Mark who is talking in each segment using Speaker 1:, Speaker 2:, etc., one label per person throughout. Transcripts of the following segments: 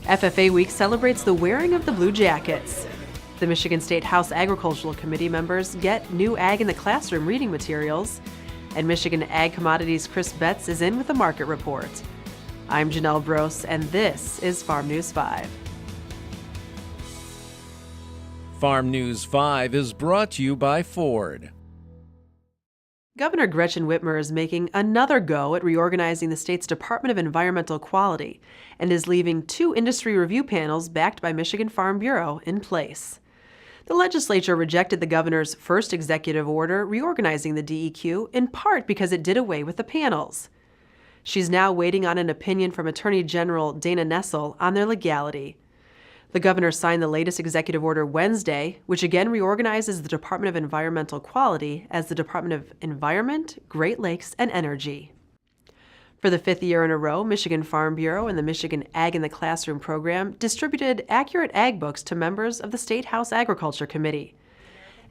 Speaker 1: FFA Week celebrates the wearing of the blue jackets. The Michigan State House Agricultural Committee members get new Ag in the Classroom reading materials. And Michigan Ag Commodities Chris Betz is in with a market report. I'm Janelle Brose, and this is Farm News 5.
Speaker 2: Farm News 5 is brought to you by Ford.
Speaker 1: Governor Gretchen Whitmer is making another go at reorganizing the state's Department of Environmental Quality and is leaving 2 industry review panels backed by Michigan Farm Bureau in place. The legislature rejected the governor's first executive order reorganizing the DEQ in part because it did away with the panels. She's now waiting on an opinion from Attorney General Dana Nessel on their legality. The governor signed the latest executive order Wednesday, which again reorganizes the Department of Environmental Quality as the Department of Environment, Great Lakes, and Energy. For the 5th year in a row, Michigan Farm Bureau and the Michigan Ag in the Classroom program distributed accurate ag books to members of the State House Agriculture Committee.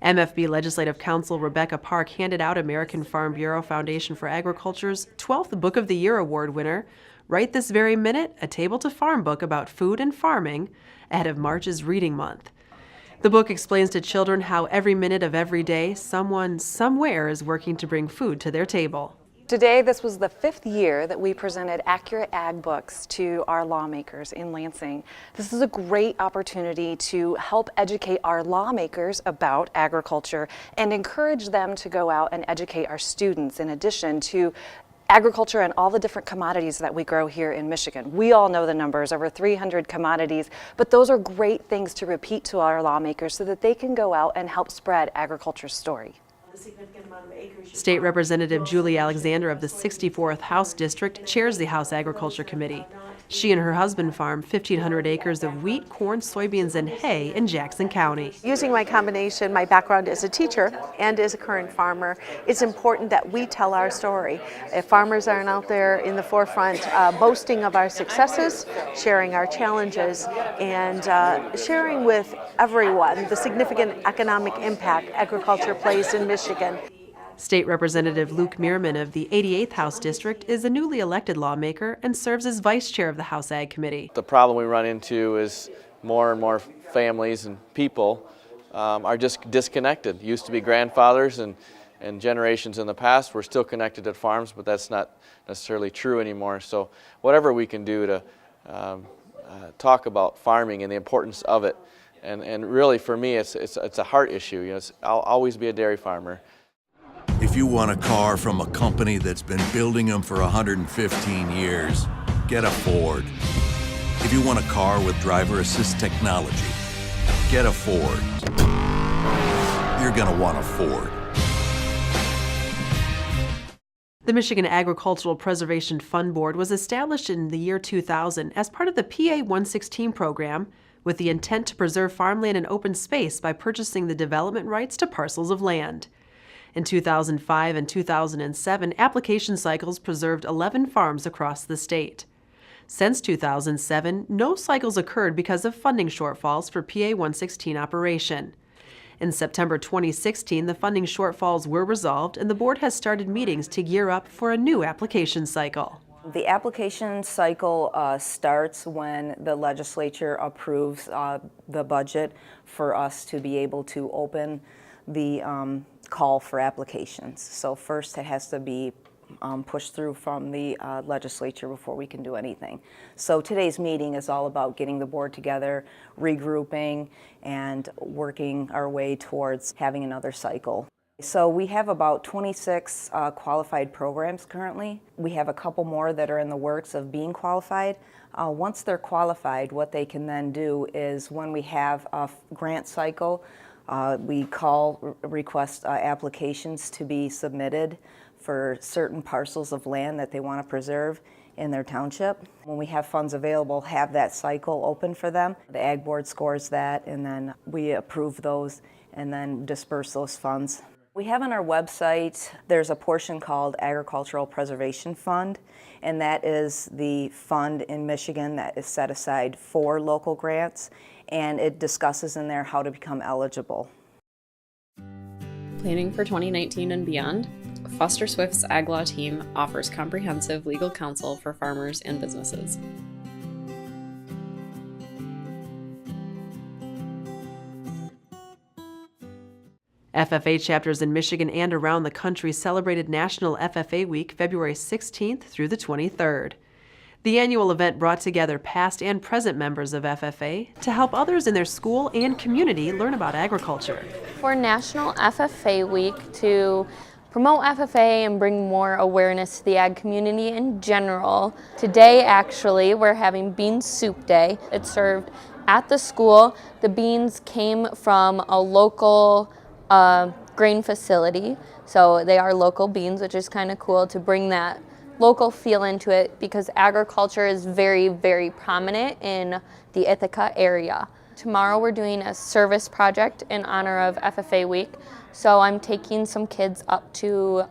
Speaker 1: MFB Legislative Counsel Rebecca Park handed out American Farm Bureau Foundation for Agriculture's 12th Book of the Year Award winner, Right This Very Minute, A Table to Farm book about food and farming, ahead of March's Reading Month. The book explains to children how every minute of every day, someone somewhere is working to bring food to their table.
Speaker 3: Today, this was the 5th year that we presented accurate ag books to our lawmakers in Lansing. This is a great opportunity to help educate our lawmakers about agriculture and encourage them to go out and educate our students in addition to agriculture and all the different commodities that we grow here in Michigan. We all know the numbers, over 300 commodities, but those are great things to repeat to our lawmakers so that they can go out and help spread agriculture's story.
Speaker 1: State Representative Julie Alexander of the 64th House District chairs the House Agriculture Committee. She and her husband farm 1,500 acres of wheat, corn, soybeans, and hay in Jackson County.
Speaker 4: Using my combination, my background as a teacher and as a current farmer, it's important that we tell our story. If farmers aren't out there in the forefront boasting of our successes, sharing our challenges, and sharing with everyone the significant economic impact agriculture plays in Michigan.
Speaker 1: State Representative Luke Meerman of the 88th House District is a newly elected lawmaker and serves as vice chair of the House Ag Committee.
Speaker 5: The problem we run into is more and more families and people are just disconnected. Used to be grandfathers and generations in the past were still connected at farms, but that's not necessarily true anymore. So whatever we can do to talk about farming and the importance of it, and really for me it's a heart issue. You know, I'll always be a dairy farmer.
Speaker 6: If you want a car from a company that's been building them for 115 years, get a Ford. If you want a car with driver assist technology, get a Ford. You're going to want a Ford.
Speaker 1: The Michigan Agricultural Preservation Fund Board was established in the year 2000 as part of the PA 116 program with the intent to preserve farmland and open space by purchasing the development rights to parcels of land. In 2005 and 2007, application cycles preserved 11 farms across the state. Since 2007, no cycles occurred because of funding shortfalls for PA 116 operation. In September 2016, the funding shortfalls were resolved, and the board has started meetings to gear up for a new application cycle.
Speaker 7: The application cycle starts when the legislature approves the budget for us to be able to open the call for applications. So first it has to be pushed through from the legislature before we can do anything. So today's meeting is all about getting the board together, regrouping, and working our way towards having another cycle. So we have about 26 qualified programs currently. We have a couple more that are in the works of being qualified. Once they're qualified, what they can then do is when we have a grant cycle, we request applications to be submitted for certain parcels of land that they want to preserve in their township. When we have funds available, have that cycle open for them. The Ag Board scores that, and then we approve those and then disperse those funds. We have on our website, there's a portion called Agricultural Preservation Fund, and that is the fund in Michigan that is set aside for local grants, and it discusses in there how to become eligible.
Speaker 8: Planning for 2019 and beyond, Foster Swift's Ag Law team offers comprehensive legal counsel for farmers and businesses.
Speaker 1: FFA chapters in Michigan and around the country celebrated National FFA Week February 16th through the 23rd. The annual event brought together past and present members of FFA to help others in their school and community learn about agriculture.
Speaker 9: For National FFA Week, to promote FFA and bring more awareness to the ag community in general, today actually we're having Bean Soup Day. It's served at the school. The beans came from a local grain facility, so they are local beans, which is kind of cool to bring that local feel into it because agriculture is very, very prominent in the Ithaca area. Tomorrow we're doing a service project in honor of FFA Week, so I'm taking some kids up to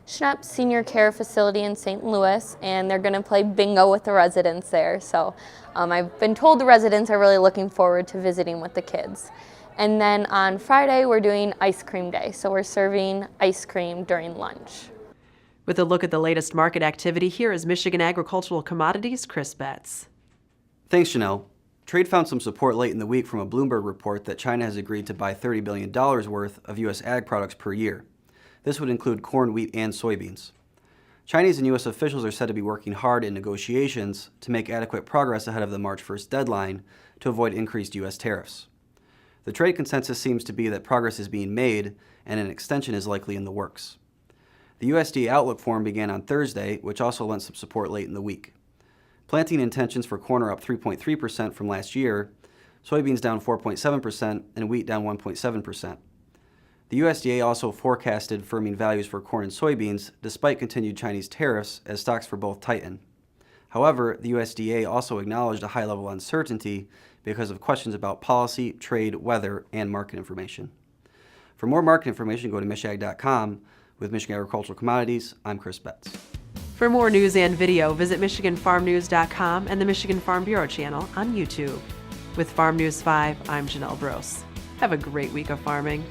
Speaker 9: Schnepp Senior Care Facility in St. Louis, and they're going to play bingo with the residents there. So I've been told the residents are really looking forward to visiting with the kids. And then on Friday we're doing ice cream day, so we're serving ice cream during lunch.
Speaker 1: With a look at the latest market activity, here is Michigan Agricultural Commodities' Chris Betz.
Speaker 10: Thanks, Janelle. Trade found some support late in the week from a Bloomberg report that China has agreed to buy $30 billion worth of U.S. ag products per year. This would include corn, wheat, and soybeans. Chinese and U.S. officials are said to be working hard in negotiations to make adequate progress ahead of the March 1st deadline to avoid increased U.S. tariffs. The trade consensus seems to be that progress is being made and an extension is likely in the works. The USDA Outlook Forum began on Thursday, which also lent some support late in the week. Planting intentions for corn are up 3.3% from last year, soybeans down 4.7%, and wheat down 1.7%. The USDA also forecasted firming values for corn and soybeans despite continued Chinese tariffs as stocks for both tighten. However, the USDA also acknowledged a high level of uncertainty because of questions about policy, trade, weather, and market information. For more market information, go to michag.com. With Michigan Agricultural Commodities, I'm Chris Betz.
Speaker 1: For more news and video, visit MichiganFarmNews.com and the Michigan Farm Bureau channel on YouTube. With Farm News 5, I'm Janelle Brose. Have a great week of farming.